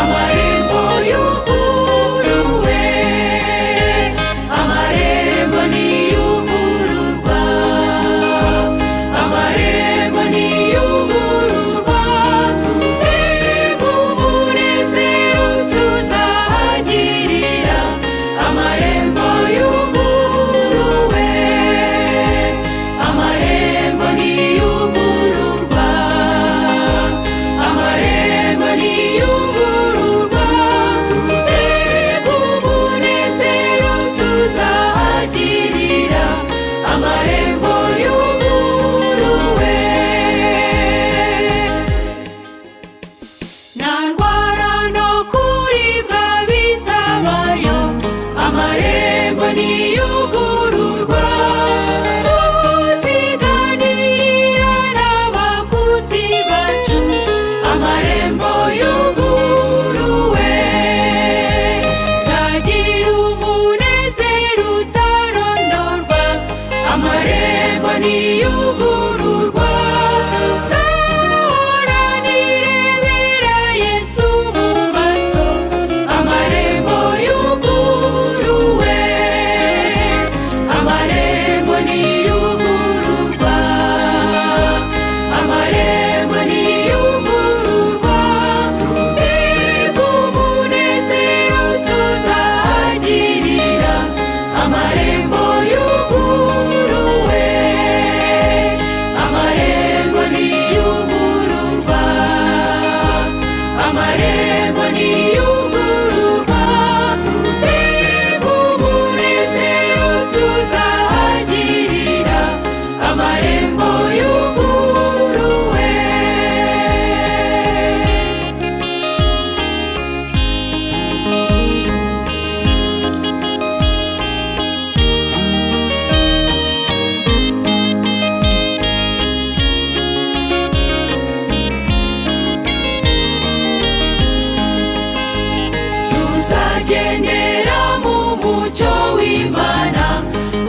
amarembo yuguruwe, amarembo niyugururwa, amarembo niyugururwa, mbega umunezero tuzahagirira, amarembo yuguruwe, amarembo niyugururwa, amarembo niyugururwa, mbega umunezero tuzahagirira, amarembo yuguruwe. Nta ndwara no kuribwa bizabayo, amarembo niyugururwa, tuziganirira n'abakunzi bacu, amarembo yuguruwe, nzagira umunezero utarondorwa, amarembo niyugururwa, nzahora nirebera Yesu mu maso, amarembo yuguruwe, amarembo niyugururwa, amarembo niyugururwa, mbega umunezero tuzahagirira, amarembo yuguruwe, amarembo niyugururwa, amarembo niyugururwa, mbega umunezero tuzahagirira, amarembo yuguruwe. Tuzagendera mu mucyo w'Imana,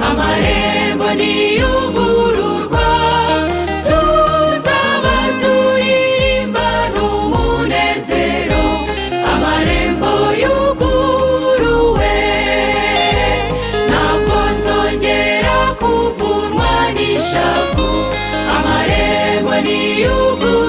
amarembo niyugururwa, tuzaba turirimba n'umunezero, amarembo yuguruwe, ntabwo nzongera kuvunwa n'ishavu, amarembo niyugururwa.